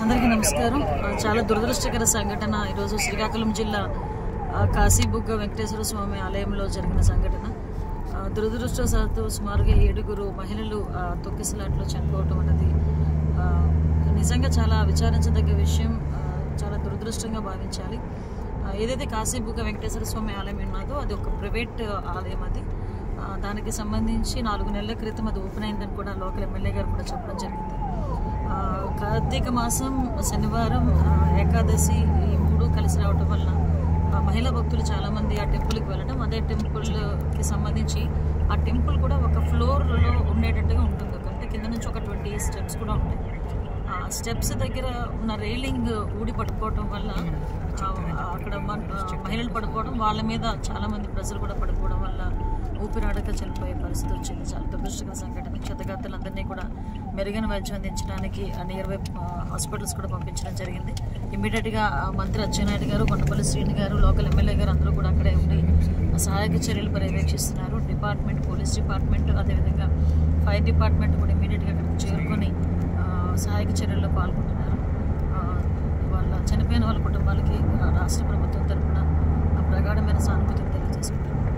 అందరికీ నమస్కారం. చాలా దురదృష్టకర సంఘటన ఈరోజు శ్రీకాకుళం జిల్లా కాశీబుగ్గ వెంకటేశ్వర స్వామి ఆలయంలో జరిగిన సంఘటన. దురదృష్టవశాత్తు సుమారుగా 7 మహిళలు తొక్కిసలాట్లో చనిపోవటం అనేది నిజంగా చాలా విచారించదగ్గ విషయం. చాలా దురదృష్టంగా భావించాలి. ఏదైతే కాశీబుగ్గ వెంకటేశ్వర స్వామి ఆలయం ఉన్నదో అది ఒక ప్రైవేట్ ఆలయం. అది దానికి సంబంధించి 4 నెలల క్రితం అది ఓపెన్ అయిందని కూడా లోకల్ ఎమ్మెల్యే గారు కూడా చెప్పడం జరిగింది. కార్తీక మాసం శనివారం ఏకాదశి ఈ 3 కలిసి రావటం వల్ల మహిళా భక్తులు చాలామంది ఆ టెంపుల్కి వెళ్ళడం, అదే టెంపుల్కి సంబంధించి ఆ టెంపుల్ కూడా ఒక ఫ్లోర్లో ఉండేటట్టుగా ఉంటుంది. అంటే కింద నుంచి ఒక 20 స్టెప్స్ కూడా ఉంటాయి. ఆ స్టెప్స్ దగ్గర ఉన్న రైలింగ్ ఊడి పడిపోవటం వల్ల అక్కడ మహిళలు పడిపోవడం, వాళ్ళ మీద చాలామంది ప్రజలు కూడా పడిపోవడం వల్ల ఊపిరాడక చనిపోయే పరిస్థితి వచ్చింది. చాలా దురదృష్టకర సంఘటన. క్షతగాతులందరినీ కూడా మెరుగైన వైద్యం అందించడానికి నియర్ బై హాస్పిటల్స్ కూడా పంపించడం జరిగింది. ఇమ్మీడియట్గా మంత్రి అచ్చెన్నాయుడు గారు, కొండపల్లి శ్రీని గారు, లోకల్ ఎమ్మెల్యే గారు అందరూ కూడా అక్కడే ఉండి సహాయక చర్యలు పర్యవేక్షిస్తున్నారు. డిపార్ట్మెంట్, పోలీస్ డిపార్ట్మెంట్, అదేవిధంగా ఫైర్ డిపార్ట్మెంట్ కూడా ఇమ్మీడియట్గా అక్కడికి చేరుకొని సహాయక చర్యల్లో పాల్గొంటున్నారు. వాళ్ళ చనిపోయిన వాళ్ళ కుటుంబాలకి రాష్ట్ర ప్రభుత్వం తరఫున ప్రగాఢమైన సానుభూతిని తెలియజేసుకుంటున్నారు.